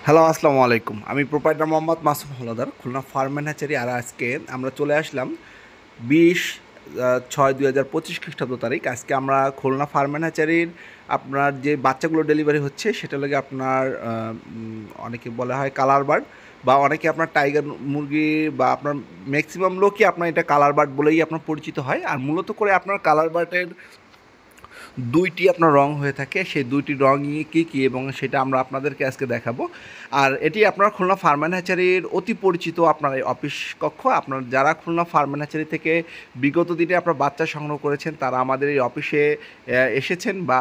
Hello, আসসালামু আলাইকুম। আমি proprietor Mohammad Masum Haldar, Khulna farm and hatchery. আর আজকে আমরা চলে আসলাম 20/6/2025 খ্রিস্টাব্দ তারিখ। আজকে আমরা খুলনা ফার্ম অ্যান্ড হ্যাচারির আপনার যে বাচ্চাগুলো ডেলিভারি হচ্ছে সেটা লাগে আপনার অনেকে বলা হয় কালার বার্ড, বা অনেকে আপনার টাইগার মুরগি, বা আপনার ম্যাক্সিমাম লোকই আপনার এটা কালার বার্ড বলেই আপনার পরিচিত হয়। আর মূলত করে আপনার কালার বার্ডের দুইটি আপনার রং হয়ে থাকে। সেই দুইটি রঙই কী কী এবং সেটা আমরা আপনাদেরকে আজকে দেখাবো। আর এটি আপনার খুলনা ফার্ম অ্যান্ড হ্যাচারির অতি পরিচিত আপনার এই অফিস কক্ষ। আপনার যারা খুলনা ফার্ম অ্যান্ড হ্যাচারি থেকে বিগত দিনে আপনার বাচ্চা সংগ্রহ করেছেন তারা আমাদের এই অফিসে এসেছেন, বা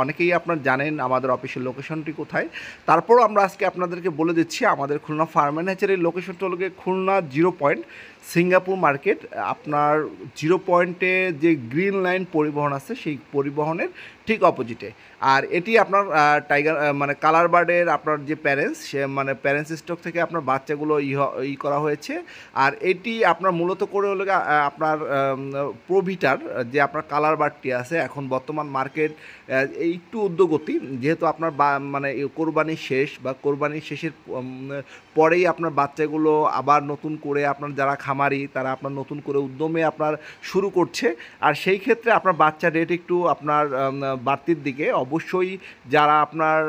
অনেকেই আপনার জানেন আমাদের অফিসের লোকেশনটি কোথায়। তারপরও আমরা আজকে আপনাদেরকে বলে দিচ্ছি আমাদের খুলনা ফার্ম অ্যান্ড হ্যাচারির লোকেশনটা হলো খুলনা 0 পয়েন্ট সিঙ্গাপুর মার্কেট। আপনার 0 পয়েন্টে যে গ্রিন লাইন পরিবহন আছে সেই পরিবহনের ঠিক অপোজিটে। আর এটি আপনার টাইগার মানে কালার বার্ডের আপনার যে প্যারেন্টস, সে মানে প্যারেন্টস স্টক থেকে আপনার বাচ্চাগুলো করা হয়েছে। আর এটি আপনার মূলত করে হলো আপনার প্রোভিটার যে আপনার কালার বার্ডটি আছে এখন বর্তমান মার্কেট একটু উদ্যোগতি, যেহেতু আপনার মানে কোরবানি শেষ বা কোরবানির শেষের পরেই আপনার বাচ্চাগুলো আবার নতুন করে আপনার যারা খামারি তারা আপনার নতুন করে উদ্যমে আপনার শুরু করছে। আর সেই ক্ষেত্রে আপনার বাচ্চা রেট একটু আপনার বাড়তির দিকে। অবশ্যই যারা আপনার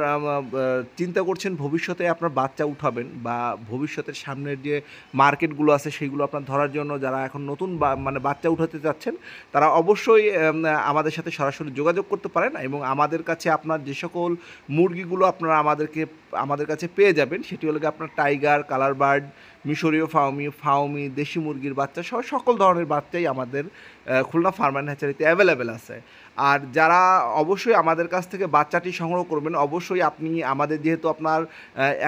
চিন্তা করছেন ভবিষ্যতে আপনার বাচ্চা উঠাবেন বা ভবিষ্যতের সামনের যে মার্কেটগুলো আছে সেইগুলো আপনার ধরার জন্য যারা এখন নতুন মানে বাচ্চা উঠাতে চাচ্ছেন তারা অবশ্যই আমাদের সাথে সরাসরি যোগাযোগ করতে পারেন। এবং আমাদের কাছে আপনার যে সকল মুরগিগুলো আপনারা আমাদের কাছে পেয়ে যাবেন সেটি হলো আপনার টাইগার, কালার বার্ড, মিশরীয় ফাউমি, দেশি মুরগির বাচ্চা সহ সকল ধরনের বাচ্চাই আমাদের খুলনা ফার্ম অ্যান্ড হ্যাচারিতে অ্যাভেলেবেল আছে। আর যারা অবশ্যই আমাদের কাছ থেকে বাচ্চাটি সংগ্রহ করবেন, অবশ্যই আপনি আমাদের যেহেতু আপনার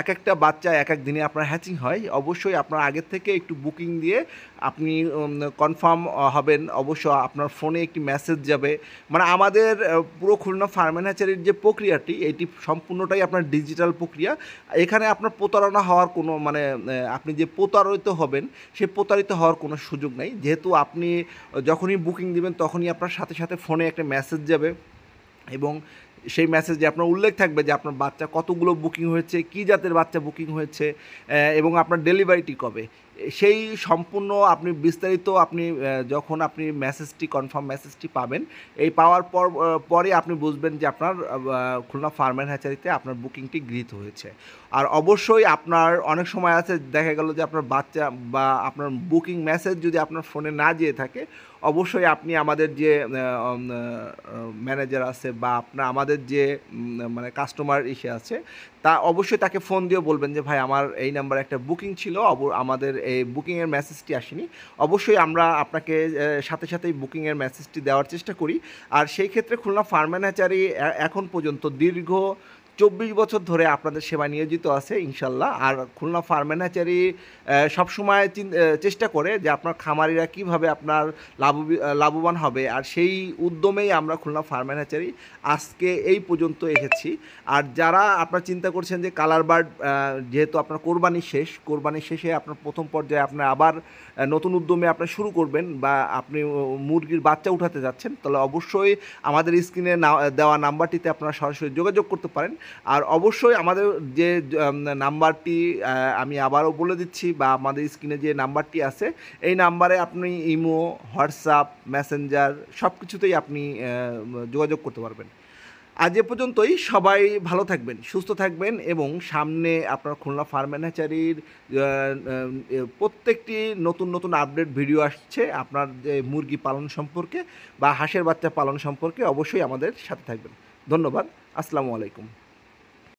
এক একটা বাচ্চা এক এক দিনে আপনার হ্যাচিং হয়, অবশ্যই আপনার আগের থেকে একটু বুকিং দিয়ে আপনি কনফার্ম হবেন। অবশ্য আপনার ফোনে একটি মেসেজ যাবে। মানে আমাদের পুরো খুলনা ফার্ম অ্যান্ড হ্যাচারির যে প্রক্রিয়াটি এটি সম্পূর্ণটাই আপনার ডিজিটাল প্রক্রিয়া। এখানে আপনার প্রতারণা হওয়ার কোনো মানে আপনি যে প্রতারিত হবেন সে প্রতারিত হওয়ার কোনো সুযোগ নেই, যেহেতু আপনি যখনই বুকিং দিবেন তখনই আপনার সাথে সাথে ফোনে একটা মেসেজ যাবে এবং সেই মেসেজে আপনার উল্লেখ থাকবে যে আপনার বাচ্চা কতগুলো বুকিং হয়েছে, কী জাতের বাচ্চা বুকিং হয়েছে এবং আপনার ডেলিভারিটি কবে। সেই সম্পূর্ণ আপনি বিস্তারিত আপনি যখন আপনি কনফার্ম মেসেজটি পাবেন, এই পাওয়ার পরে আপনি বুঝবেন যে আপনার খুলনা ফার্ম অ্যান্ড হ্যাচারিতে আপনার বুকিংটি গৃহীত হয়েছে। আর অবশ্যই আপনার অনেক সময় আছে দেখা গেল যে আপনার বাচ্চা বা আপনার বুকিং মেসেজ যদি আপনার ফোনে না যেয়ে থাকে, অবশ্যই আপনি আমাদের যে ম্যানেজার আছে বা আমাদের যে মানে কাস্টমার আছে তা অবশ্যই তাকে ফোন দিয়ে বলবেন যে ভাই আমার এই নাম্বারে একটা বুকিং ছিল, আমাদের এই বুকিংয়ের মেসেজটি আসেনি। অবশ্যই আমরা আপনাকে সাথে সাথেই বুকিংয়ের মেসেজটি দেওয়ার চেষ্টা করি। আর সেই ক্ষেত্রে খুলনা ফার্ম অ্যান্ড হ্যাচারি এখন পর্যন্ত দীর্ঘ 24 বছর ধরে আপনাদের সেবা নিয়োজিত আছে ইনশাল্লাহ। আর খুলনা ফার্ম অ্যান্ড হ্যাচারি সবসময় চেষ্টা করে যে আপনার খামারিরা কীভাবে আপনার লাভবান হবে, আর সেই উদ্যমেই আমরা খুলনা ফার্ম অ্যান্ড হ্যাচারি আজকে এই পর্যন্ত এসেছি। আর যারা আপনার চিন্তা করছেন যে কালার বার্ড যেহেতু আপনার কোরবানির শেষে আপনার প্রথম পর্যায়ে আপনার আবার নতুন উদ্যমে আপনার শুরু করবেন বা আপনি মুরগির বাচ্চা উঠাতে যাচ্ছেন, তাহলে অবশ্যই আমাদের স্ক্রিনে দেওয়া নাম্বারটিতে আপনারা সরাসরি যোগাযোগ করতে পারেন। আর অবশ্যই আমাদের যে নাম্বারটি আমি আবারও বলে দিচ্ছি, বা আমাদের স্ক্রিনে যে নাম্বারটি আছে এই নাম্বারে আপনি ইমো, হোয়াটসঅ্যাপ, মেসেঞ্জার সব কিছুতেই আপনি যোগাযোগ করতে পারবেন। আজ এ পর্যন্তই। সবাই ভালো থাকবেন, সুস্থ থাকবেন এবং সামনে আপনার খুলনা ফার্ম অ্যান্ড হ্যাচারির প্রত্যেকটি নতুন নতুন আপডেট ভিডিও আসছে আপনার যে মুরগি পালন সম্পর্কে বা হাঁসের বাচ্চা পালন সম্পর্কে। অবশ্যই আমাদের সাথে থাকবেন। ধন্যবাদ। আসসালামু আলাইকুম।